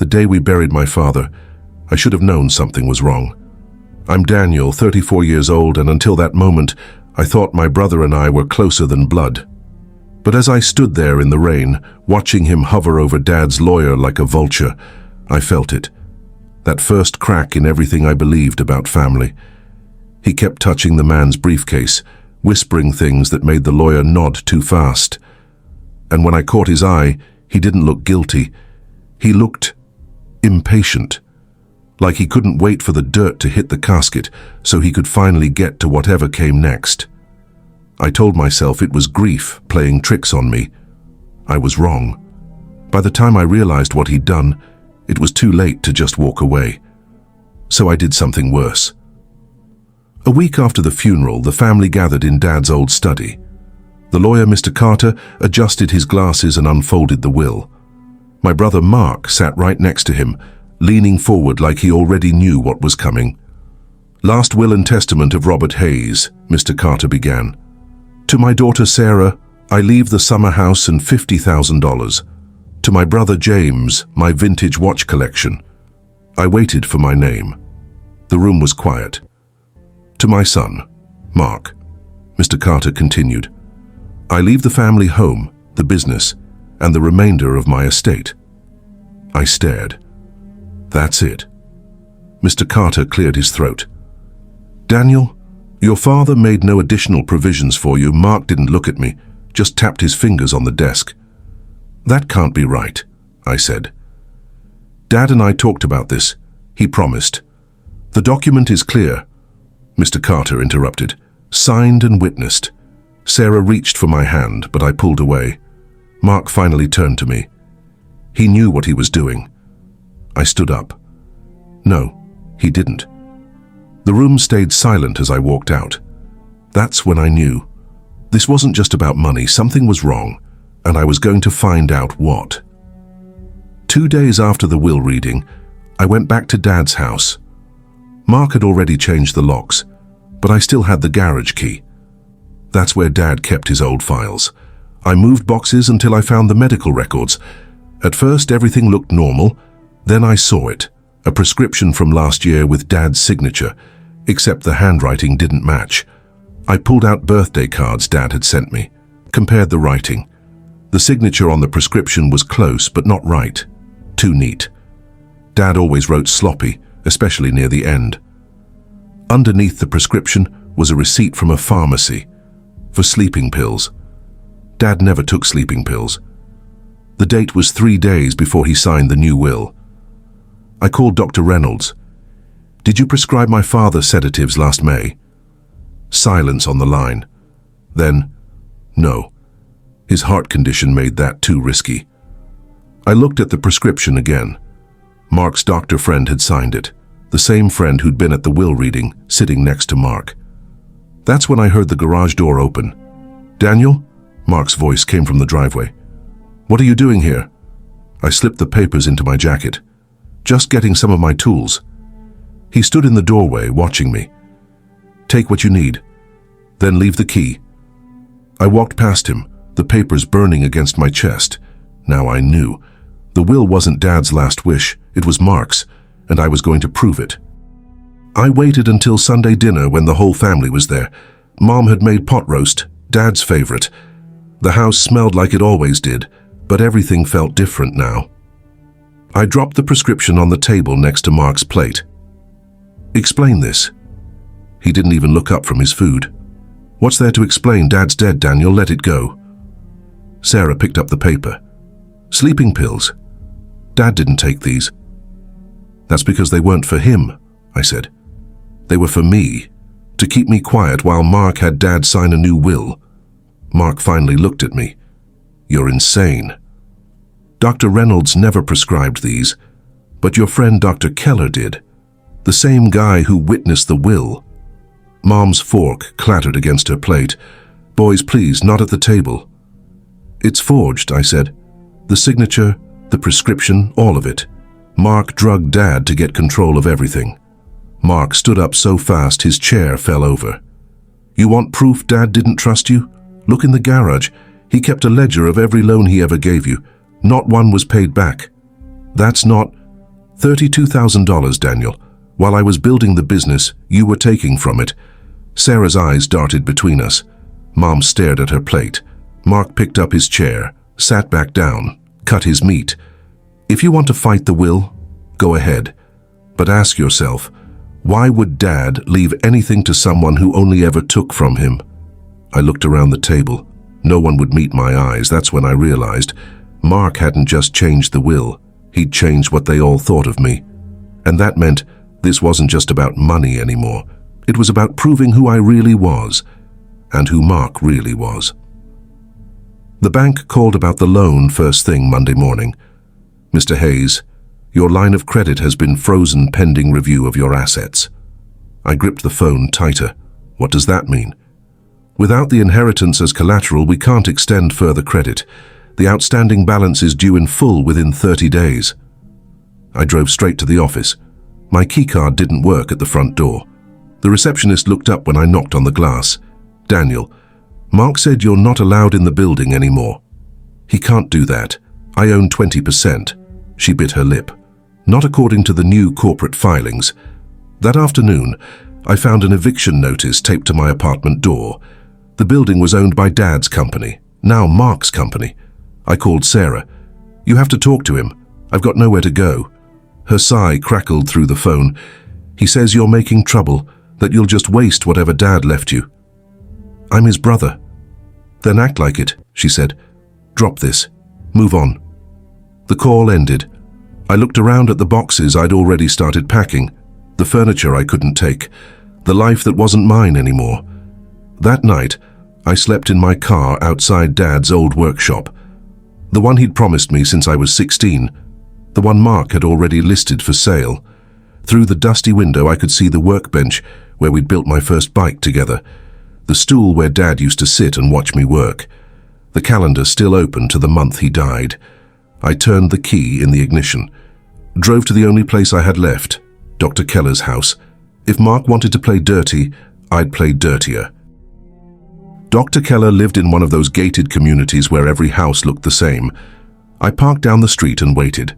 The day we buried my father, I should have known something was wrong. I'm Daniel, 34 years old, and until that moment, I thought my brother and I were closer than blood. But as I stood there in the rain, watching him hover over Dad's lawyer like a vulture, I felt it. That first crack in everything I believed about family. He kept touching the man's briefcase, whispering things that made the lawyer nod too fast. And when I caught his eye, he didn't look guilty. He looked impatient, like he couldn't wait for the dirt to hit the casket so he could finally get to whatever came next. I told myself it was grief playing tricks on me. I was wrong. By the time I realized what he'd done, it was too late to just walk away. So I did something worse. A week after the funeral, the family gathered in Dad's old study. The lawyer, Mr. Carter, adjusted his glasses and unfolded the will. My brother Mark sat right next to him, leaning forward like he already knew what was coming. "Last will and testament of Robert Hayes," Mr. Carter began. "To my daughter Sarah, I leave the summer house and $50,000. To my brother James, my vintage watch collection." I waited for my name. The room was quiet. "To my son, Mark," Mr. Carter continued, "I leave the family home, the business, and the remainder of my estate." I stared. "That's it." Mr. Carter cleared his throat. "Daniel, your father made no additional provisions for you." Mark didn't look at me, just tapped his fingers on the desk. "That can't be right," I said. "Dad and I talked about this," he promised. "The document is clear," Mr. Carter interrupted. "Signed and witnessed." Sarah reached for my hand, but I pulled away. Mark finally turned to me. He knew what he was doing. I stood up. No, he didn't. The room stayed silent as I walked out. That's when I knew. This wasn't just about money, something was wrong, and I was going to find out what. 2 days after the will reading, I went back to Dad's house. Mark had already changed the locks, but I still had the garage key. That's where Dad kept his old files. I moved boxes until I found the medical records. At first, everything looked normal. Then I saw it, a prescription from last year with Dad's signature, except the handwriting didn't match. I pulled out birthday cards Dad had sent me, compared the writing. The signature on the prescription was close, but not right. Too neat. Dad always wrote sloppy, especially near the end. Underneath the prescription was a receipt from a pharmacy for sleeping pills. Dad never took sleeping pills. The date was 3 days before he signed the new will. I called Dr. Reynolds. "Did you prescribe my father sedatives last May?" Silence on the line. Then, "No. His heart condition made that too risky." I looked at the prescription again. Mark's doctor friend had signed it, the same friend who'd been at the will reading, sitting next to Mark. That's when I heard the garage door open. "Daniel?" Mark's voice came from the driveway. "What are you doing here?" I slipped the papers into my jacket. "Just getting some of my tools." He stood in the doorway, watching me. "Take what you need, then leave the key." I walked past him, the papers burning against my chest. Now I knew. The will wasn't Dad's last wish, it was Mark's, and I was going to prove it. I waited until Sunday dinner when the whole family was there. Mom had made pot roast, Dad's favorite. The house smelled like it always did, but everything felt different now. I dropped the prescription on the table next to Mark's plate. "Explain this." He didn't even look up from his food. "What's there to explain? Dad's dead, Daniel. Let it go." Sarah picked up the paper. "Sleeping pills. Dad didn't take these." "That's because they weren't for him," I said. "They were for me, to keep me quiet while Mark had Dad sign a new will." Mark finally looked at me. "You're insane. Dr. Reynolds never prescribed these, but your friend Dr. Keller did. The same guy who witnessed the will." Mom's fork clattered against her plate. "Boys, please, not at the table." "It's forged," I said. "The signature, the prescription, all of it. Mark drugged Dad to get control of everything." Mark stood up so fast his chair fell over. "You want proof Dad didn't trust you? Look in the garage. He kept a ledger of every loan he ever gave you. Not one was paid back." "That's not..." $32,000, Daniel. While I was building the business, you were taking from it. Sarah's eyes darted between us. Mom stared at her plate. Mark picked up his chair, sat back down, cut his meat. If you want to fight the will, go ahead. But ask yourself, why would Dad leave anything to someone who only ever took from him? I looked around the table. No one would meet my eyes. That's when I realized Mark hadn't just changed the will. He'd changed what they all thought of me. And that meant this wasn't just about money anymore. It was about proving who I really was and who Mark really was. The bank called about the loan first thing Monday morning. Mr. Hayes, your line of credit has been frozen pending review of your assets. I gripped the phone tighter. What does that mean? Without the inheritance as collateral, we can't extend further credit. The outstanding balance is due in full within 30 days. I drove straight to the office. My keycard didn't work at the front door. The receptionist looked up when I knocked on the glass. Daniel, Mark said you're not allowed in the building anymore. He can't do that. I own 20%. She bit her lip. Not according to the new corporate filings. That afternoon, I found an eviction notice taped to my apartment door. The building was owned by Dad's company, now Mark's company. I called Sarah. You have to talk to him. I've got nowhere to go. Her sigh crackled through the phone. He says you're making trouble, that you'll just waste whatever Dad left you. I'm his brother. Then act like it, she said. Drop this. Move on. The call ended. I looked around at the boxes I'd already started packing, the furniture I couldn't take, the life that wasn't mine anymore. That night, I slept in my car outside Dad's old workshop, the one he'd promised me since I was 16, the one Mark had already listed for sale. Through the dusty window, I could see the workbench where we'd built my first bike together, the stool where Dad used to sit and watch me work, the calendar still open to the month he died. I turned the key in the ignition, drove to the only place I had left, Dr. Keller's house. If Mark wanted to play dirty, I'd play dirtier. Dr. Keller lived in one of those gated communities where every house looked the same. I parked down the street and waited.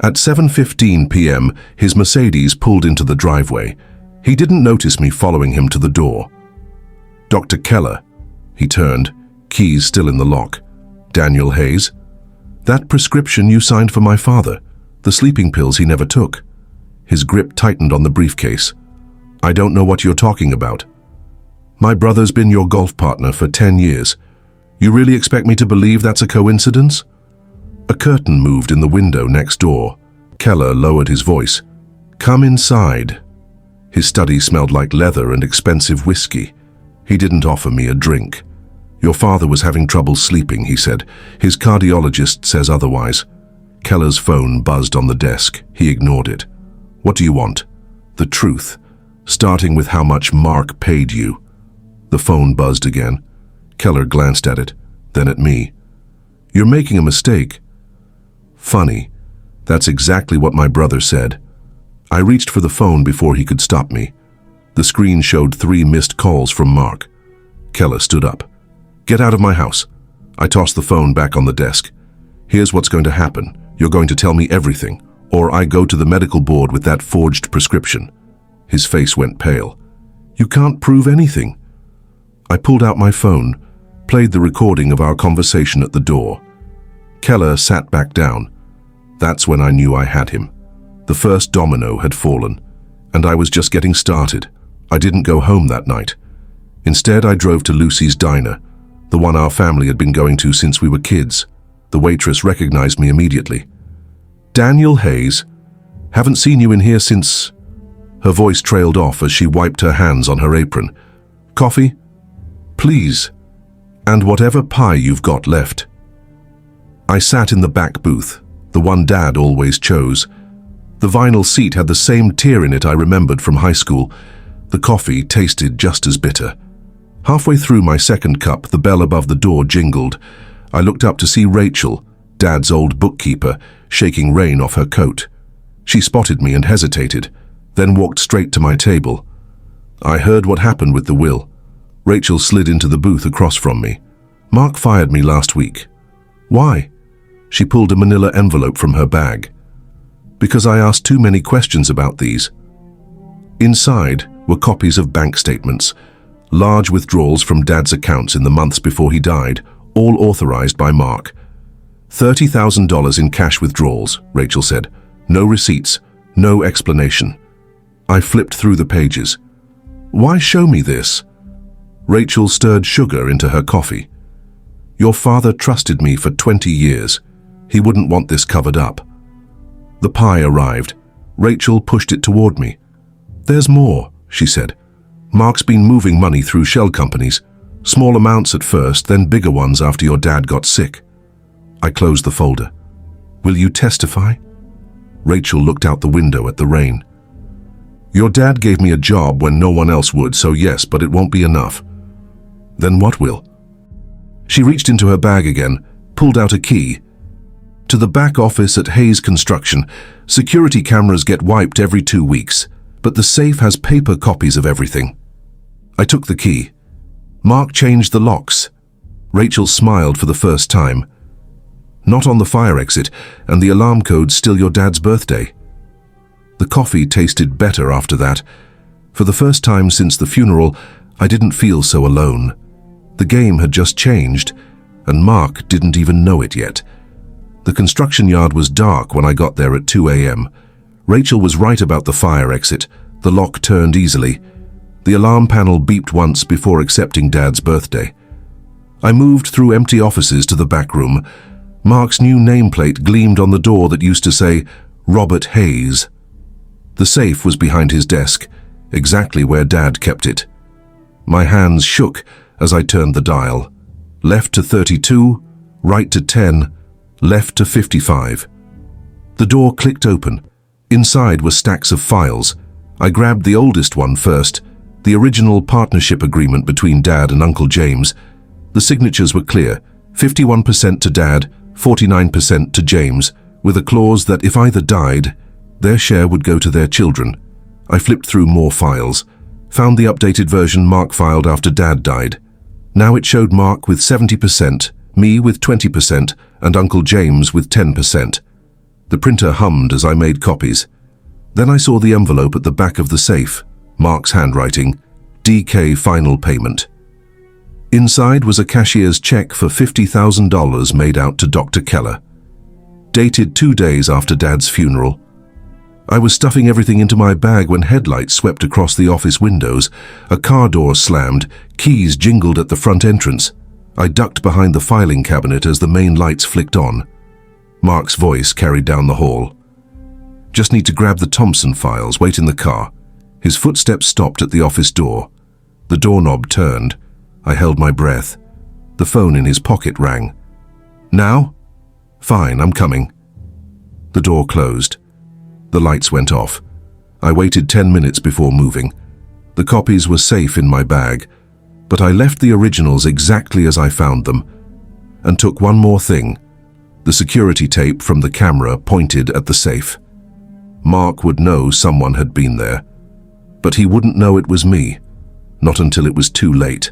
At 7:15 p.m., his Mercedes pulled into the driveway. He didn't notice me following him to the door. Dr. Keller. He turned, keys still in the lock. Daniel Hayes. That prescription you signed for my father, the sleeping pills he never took. His grip tightened on the briefcase. I don't know what you're talking about. My brother's been your golf partner for 10 years. You really expect me to believe that's a coincidence? A curtain moved in the window next door. Keller lowered his voice. Come inside. His study smelled like leather and expensive whiskey. He didn't offer me a drink. Your father was having trouble sleeping, he said. His cardiologist says otherwise. Keller's phone buzzed on the desk. He ignored it. What do you want? The truth, starting with how much Mark paid you. The phone buzzed again. Keller glanced at it, then at me. You're making a mistake. Funny. That's exactly what my brother said. I reached for the phone before he could stop me. The screen showed 3 missed calls from Mark. Keller stood up. Get out of my house. I tossed the phone back on the desk. Here's what's going to happen. You're going to tell me everything, or I go to the medical board with that forged prescription. His face went pale. You can't prove anything. I pulled out my phone, played the recording of our conversation at the door. Keller sat back down. That's when I knew I had him. The first domino had fallen, and I was just getting started. I didn't go home that night. Instead, I drove to Lucy's diner, the one our family had been going to since we were kids. The waitress recognized me immediately. Daniel Hayes, haven't seen you in here since... Her voice trailed off as she wiped her hands on her apron. Coffee? Please. And whatever pie you've got left. I sat in the back booth, the one Dad always chose. The vinyl seat had the same tear in it I remembered from high school. The coffee tasted just as bitter. Halfway through my second cup, the bell above the door jingled. I looked up to see Rachel, Dad's old bookkeeper, shaking rain off her coat. She spotted me and hesitated, then walked straight to my table. I heard what happened with the will. Rachel slid into the booth across from me. Mark fired me last week. Why? She pulled a manila envelope from her bag. because I asked too many questions about these. Inside were copies of bank statements, large withdrawals from Dad's accounts in the months before he died, all authorized by Mark. $30,000 in cash withdrawals, Rachel said. No receipts, no explanation. I flipped through the pages. Why show me this? Rachel stirred sugar into her coffee. Your father trusted me for 20 years. He wouldn't want this covered up. The pie arrived. Rachel pushed it toward me. There's more, she said. Mark's been moving money through shell companies. Small amounts at first, then bigger ones after your dad got sick. I closed the folder. Will you testify? Rachel looked out the window at the rain. Your dad gave me a job when no one else would, so yes, but it won't be enough. Then what will? She reached into her bag again, pulled out a key. To the back office at Hayes Construction. Security cameras get wiped every 2 weeks, but the safe has paper copies of everything. I took the key. Mark changed the locks. Rachel smiled for the first time. Not on the fire exit, and the alarm code's still your dad's birthday. The coffee tasted better after that. For the first time since the funeral, I didn't feel so alone. The game had just changed, and Mark didn't even know it yet. The construction yard was dark when I got there at 2 a.m. Rachel was right about the fire exit. The lock turned easily. The alarm panel beeped once before accepting Dad's birthday. I moved through empty offices to the back room. Mark's new nameplate gleamed on the door that used to say, Robert Hayes. The safe was behind his desk, exactly where Dad kept it. My hands shook as I turned the dial. Left to 32, right to 10, left to 55. The door clicked open. Inside were stacks of files. I grabbed the oldest one first, the original partnership agreement between Dad and Uncle James. The signatures were clear, 51% to Dad, 49% to James, with a clause that if either died, their share would go to their children. I flipped through more files, found the updated version Mark filed after Dad died. Now it showed Mark with 70%, me with 20%, and Uncle James with 10%. The printer hummed as I made copies. Then I saw the envelope at the back of the safe, Mark's handwriting, DK final payment. Inside was a cashier's check for $50,000 made out to Dr. Keller. Dated 2 days after Dad's funeral. I was stuffing everything into my bag when headlights swept across the office windows. A car door slammed, keys jingled at the front entrance. I ducked behind the filing cabinet as the main lights flicked on. Mark's voice carried down the hall. Just need to grab the Thompson files, wait in the car. His footsteps stopped at the office door. The doorknob turned. I held my breath. The phone in his pocket rang. Now? Fine, I'm coming. The door closed. The lights went off. I waited 10 minutes before moving. The copies were safe in my bag, but I left the originals exactly as I found them, and took one more thing. The security tape from the camera pointed at the safe. Mark would know someone had been there, but he wouldn't know it was me, not until it was too late.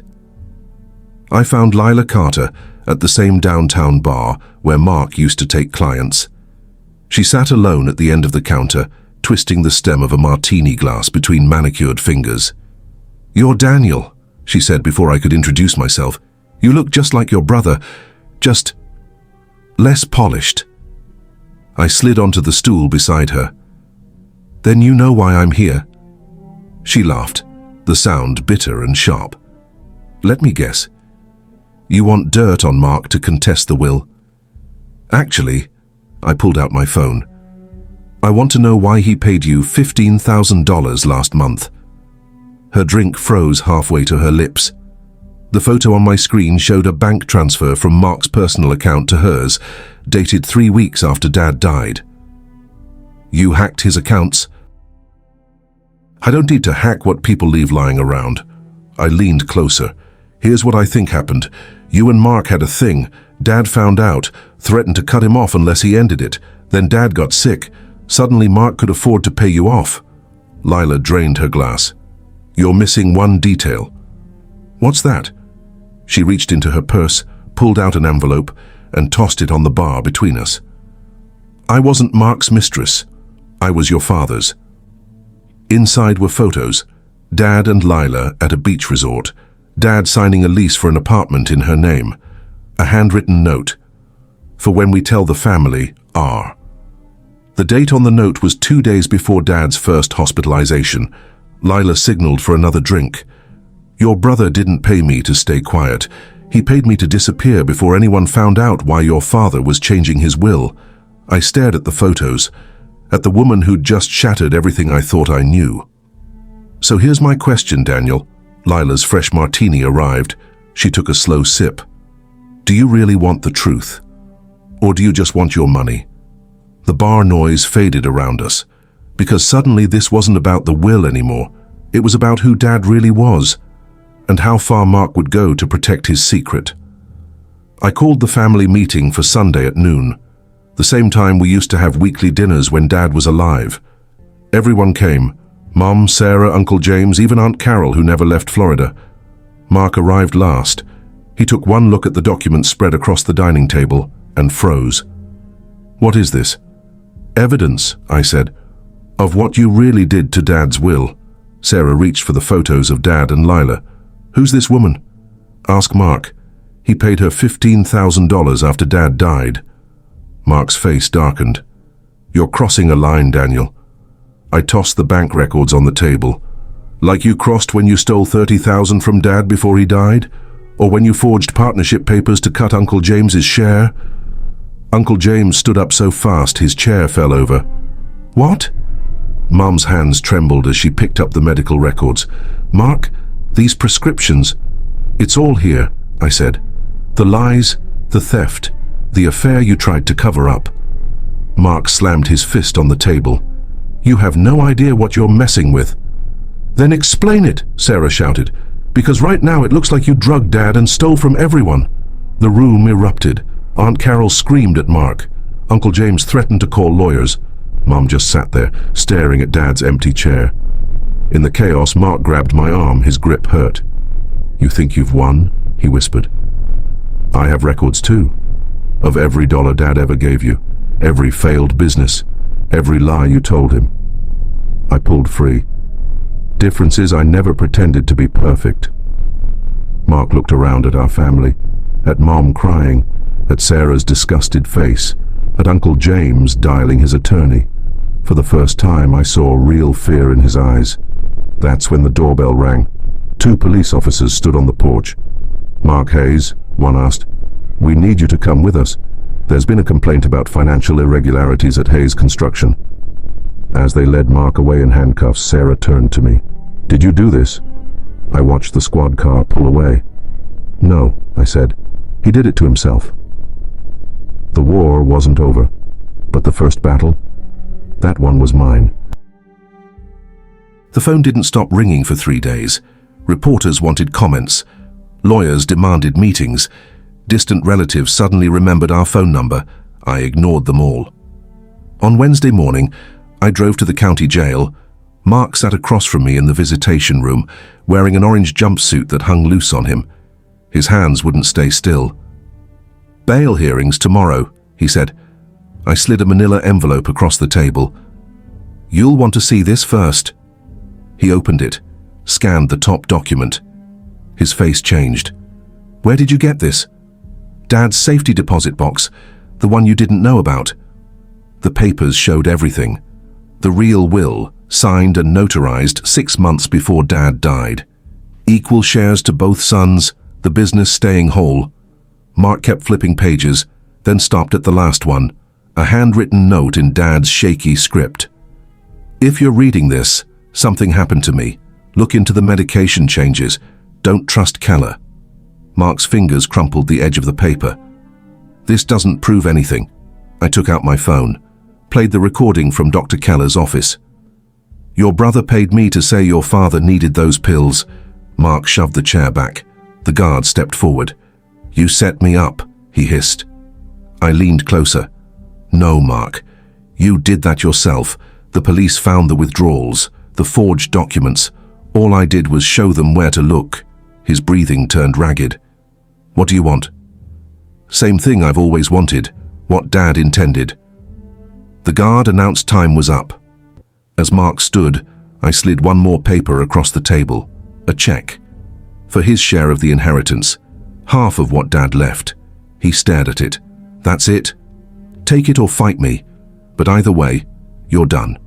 I found Lila Carter at the same downtown bar where Mark used to take clients. She sat alone at the end of the counter, twisting the stem of a martini glass between manicured fingers. "You're Daniel," she said before I could introduce myself. "You look just like your brother, just less polished." I slid onto the stool beside her. "Then you know why I'm here?" She laughed, the sound bitter and sharp. "Let me guess. You want dirt on Mark to contest the will?" "Actually," I pulled out my phone, "I want to know why he paid you $15,000 last month." Her drink froze halfway to her lips. The photo on my screen showed a bank transfer from Mark's personal account to hers, dated 3 weeks after Dad died. "You hacked his accounts?" "I don't need to hack what people leave lying around." I leaned closer. "Here's what I think happened. You and Mark had a thing. Dad found out, threatened to cut him off unless he ended it. Then Dad got sick. Suddenly Mark could afford to pay you off." Lila drained her glass. "You're missing one detail." "What's that?" She reached into her purse, pulled out an envelope, and tossed it on the bar between us. "I wasn't Mark's mistress. I was your father's. Inside were photos. Dad and Lila at a beach resort. Dad signing a lease for an apartment in her name. A handwritten note. For when we tell the family, R. The date on the note was 2 days before Dad's first hospitalization. Lila signaled for another drink. Your brother didn't pay me to stay quiet. He paid me to disappear before anyone found out why your father was changing his will. I stared at the photos, at the woman who'd just shattered everything I thought I knew. So here's my question, Daniel. Lila's fresh martini arrived. She took a slow sip. Do you really want the truth? Or do you just want your money? The bar noise faded around us, because suddenly this wasn't about the will anymore. It was about who Dad really was, and how far Mark would go to protect his secret. I called the family meeting for Sunday at noon, the same time we used to have weekly dinners when Dad was alive. Everyone came. Mom, Sarah, Uncle James, even Aunt Carol, who never left Florida. Mark arrived last. He took one look at the documents spread across the dining table and froze. What is this? Evidence, I said, of what you really did to Dad's will. Sarah reached for the photos of Dad and Lila. Who's this woman? Ask Mark. He paid her $15,000 after Dad died. Mark's face darkened. You're crossing a line, Daniel. I tossed the bank records on the table. Like you crossed when you stole $30,000 from Dad before he died? Or when you forged partnership papers to cut Uncle James's share? Uncle James stood up so fast his chair fell over. What? Mom's hands trembled as she picked up the medical records. Mark, these prescriptions. It's all here, I said. The lies, the theft, the affair you tried to cover up. Mark slammed his fist on the table. You have no idea what you're messing with. Then explain it, Sarah shouted, because right now it looks like you drugged Dad and stole from everyone. The room erupted. Aunt Carol screamed at Mark. Uncle James threatened to call lawyers. Mom just sat there, staring at Dad's empty chair. In the chaos, Mark grabbed my arm, his grip hurt. You think you've won? He whispered. I have records too, of every dollar Dad ever gave you, every failed business, every lie you told him. I pulled free. Difference is I never pretended to be perfect. Mark looked around at our family, at Mom crying, at Sarah's disgusted face, at Uncle James dialing his attorney. For the first time, I saw real fear in his eyes. That's when the doorbell rang. 2 police officers stood on the porch. Mark Hayes, one asked, we need you to come with us. There's been a complaint about financial irregularities at Hayes Construction. As they led Mark away in handcuffs, Sarah turned to me. Did you do this? I watched the squad car pull away. No, I said. He did it to himself. The war wasn't over, but the first battle, that one was mine. The phone didn't stop ringing for 3 days. Reporters wanted comments. Lawyers demanded meetings. Distant relatives suddenly remembered our phone number. I ignored them all. On Wednesday morning, I drove to the county jail. Mark sat across from me in the visitation room, wearing an orange jumpsuit that hung loose on him. His hands wouldn't stay still. Bail hearings tomorrow, he said. I slid a manila envelope across the table. You'll want to see this first. He opened it, scanned the top document. His face changed. Where did you get this? Dad's safety deposit box, the one you didn't know about. The papers showed everything. The real will, signed and notarized 6 months before Dad died. Equal shares to both sons, the business staying whole. Mark kept flipping pages, then stopped at the last one, a handwritten note in Dad's shaky script. If you're reading this, something happened to me. Look into the medication changes. Don't trust Keller. Mark's fingers crumpled the edge of the paper. This doesn't prove anything. I took out my phone, played the recording from Dr. Keller's office. Your brother paid me to say your father needed those pills. Mark shoved the chair back. The guard stepped forward. You set me up, he hissed. I leaned closer. No, Mark. You did that yourself. The police found the withdrawals, the forged documents. All I did was show them where to look. His breathing turned ragged. What do you want? Same thing I've always wanted. What Dad intended. The guard announced time was up. As Mark stood, I slid one more paper across the table, a check. For his share of the inheritance, half of what Dad left. He stared at it. That's it. Take it or fight me, but either way, you're done.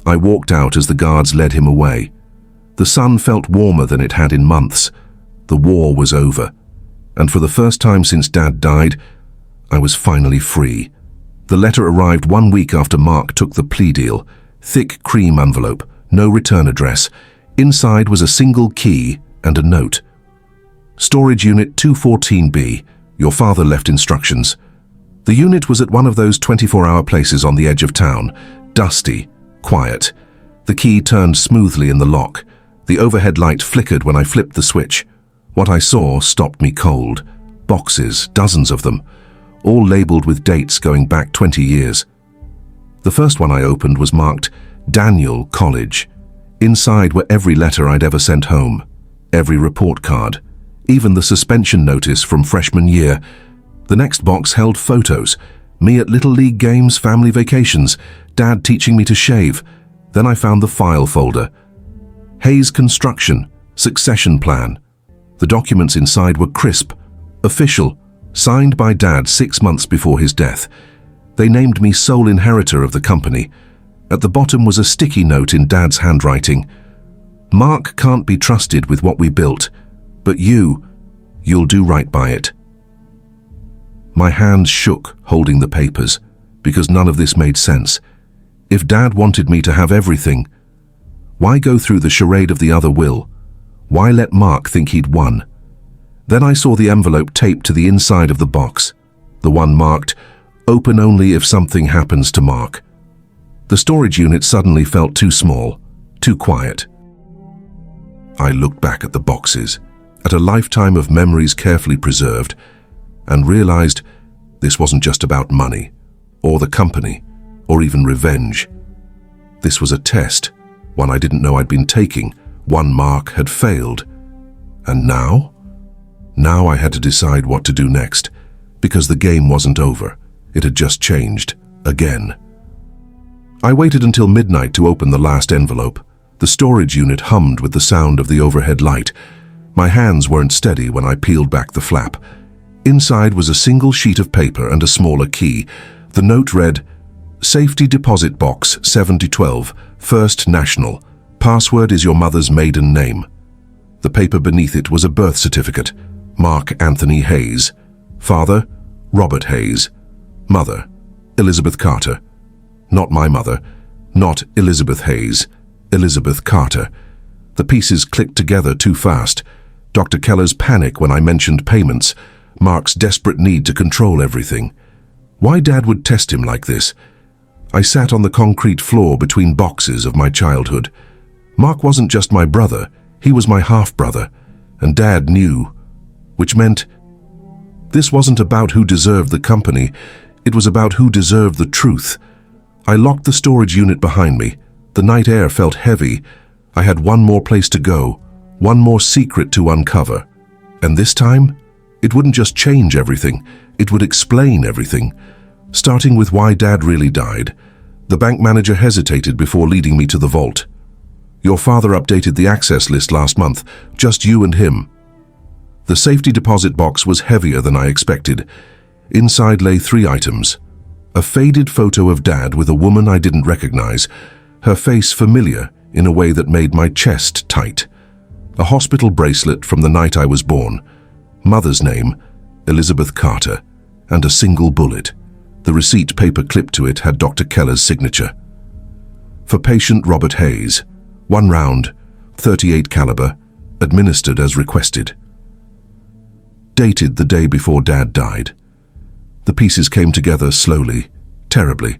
I walked out as the guards led him away. The sun felt warmer than it had in months. The war was over, and for the first time since Dad died, I was finally free. The letter arrived 1 week after Mark took the plea deal. Thick cream envelope, no return address. Inside was a single key and a note. Storage Unit 214B. Your father left instructions. The unit was at one of those 24-hour places on the edge of town. Dusty, quiet. The key turned smoothly in the lock. The overhead light flickered when I flipped the switch. What I saw stopped me cold. Boxes, dozens of them, all labeled with dates going back 20 years. The first one I opened was marked Daniel College. Inside were every letter I'd ever sent home, every report card, even the suspension notice from freshman year. The next box held photos, me at Little League games, family vacations, Dad teaching me to shave. Then I found the file folder. Hayes Construction, succession plan. The documents inside were crisp, official, signed by Dad 6 months before his death. They named me sole inheritor of the company. At the bottom was a sticky note in Dad's handwriting. Mark can't be trusted with what we built, but you'll do right by it. My hands shook holding the papers, because none of this made sense. If Dad wanted me to have everything, why go through the charade of the other will? Why let Mark think he'd won? Then I saw the envelope taped to the inside of the box, the one marked, "Open only if something happens to Mark." The storage unit suddenly felt too small, too quiet. I looked back at the boxes, at a lifetime of memories carefully preserved, and realized this wasn't just about money, or the company, or even revenge. This was a test, one I didn't know I'd been taking, one Mark had failed. And now? Now I had to decide what to do next, because the game wasn't over. It had just changed, again. I waited until midnight to open the last envelope. The storage unit hummed with the sound of the overhead light. My hands weren't steady when I peeled back the flap. Inside was a single sheet of paper and a smaller key. The note read, "Safety Deposit Box 7012, First National. Password is your mother's maiden name." The paper beneath it was a birth certificate. Mark Anthony Hayes. Father, Robert Hayes. Mother, Elizabeth Carter. Not my mother. Not Elizabeth Hayes. Elizabeth Carter. The pieces clicked together too fast. Dr. Keller's panic when I mentioned payments. Mark's desperate need to control everything. Why Dad would test him like this? I sat on the concrete floor between boxes of my childhood. Mark wasn't just my brother, he was my half-brother, and Dad knew, which meant this wasn't about who deserved the company, it was about who deserved the truth. I locked the storage unit behind me. The night air felt heavy. I had one more place to go, one more secret to uncover. And this time, it wouldn't just change everything, it would explain everything. Starting with why Dad really died. The bank manager hesitated before leading me to the vault. "Your father updated the access list last month, just you and him." The safety deposit box was heavier than I expected. Inside lay 3 items. A faded photo of Dad with a woman I didn't recognize, her face familiar in a way that made my chest tight. A hospital bracelet from the night I was born. Mother's name, Elizabeth Carter, and a single bullet. The receipt paper clipped to it had Dr. Keller's signature. For patient Robert Hayes, 1 round, .38 caliber, administered as requested. Dated the day before Dad died. The pieces came together slowly, terribly.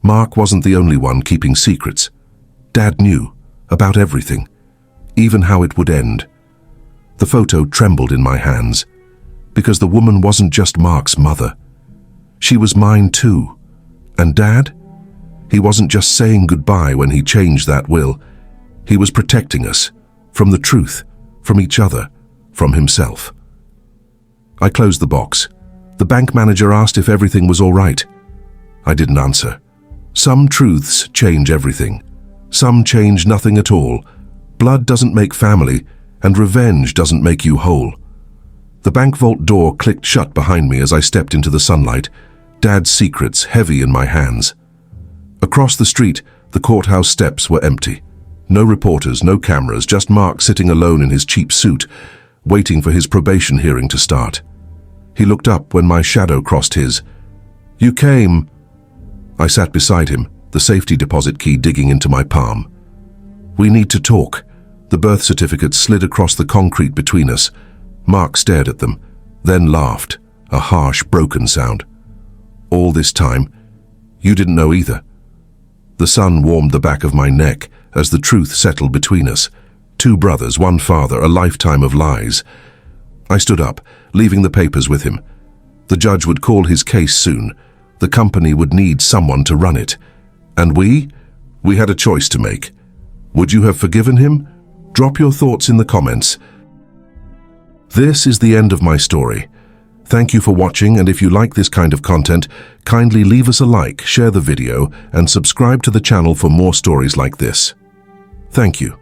Mark wasn't the only one keeping secrets. Dad knew about everything, even how it would end. The photo trembled in my hands, because the woman wasn't just Mark's mother. She was mine too. And Dad? He wasn't just saying goodbye when he changed that will. He was protecting us, from the truth, from each other, from himself. I closed the box. The bank manager asked if everything was all right. I didn't answer. Some truths change everything. Some change nothing at all. Blood doesn't make family, and revenge doesn't make you whole. The bank vault door clicked shut behind me as I stepped into the sunlight, Dad's secrets heavy in my hands. Across the street, the courthouse steps were empty. No reporters, no cameras, just Mark sitting alone in his cheap suit, waiting for his probation hearing to start. He looked up when my shadow crossed his. "You came." I sat beside him, the safety deposit key digging into my palm. "We need to talk." The birth certificates slid across the concrete between us. Mark stared at them, then laughed, a harsh, broken sound. "All this time, you didn't know either." The sun warmed the back of my neck as the truth settled between us. 2 brothers, 1 father, a lifetime of lies. I stood up, leaving the papers with him. The judge would call his case soon. The company would need someone to run it. And we had a choice to make. Would you have forgiven him? Drop your thoughts in the comments. This is the end of my story. Thank you for watching, and if you like this kind of content, kindly leave us a like, share the video, and subscribe to the channel for more stories like this. Thank you.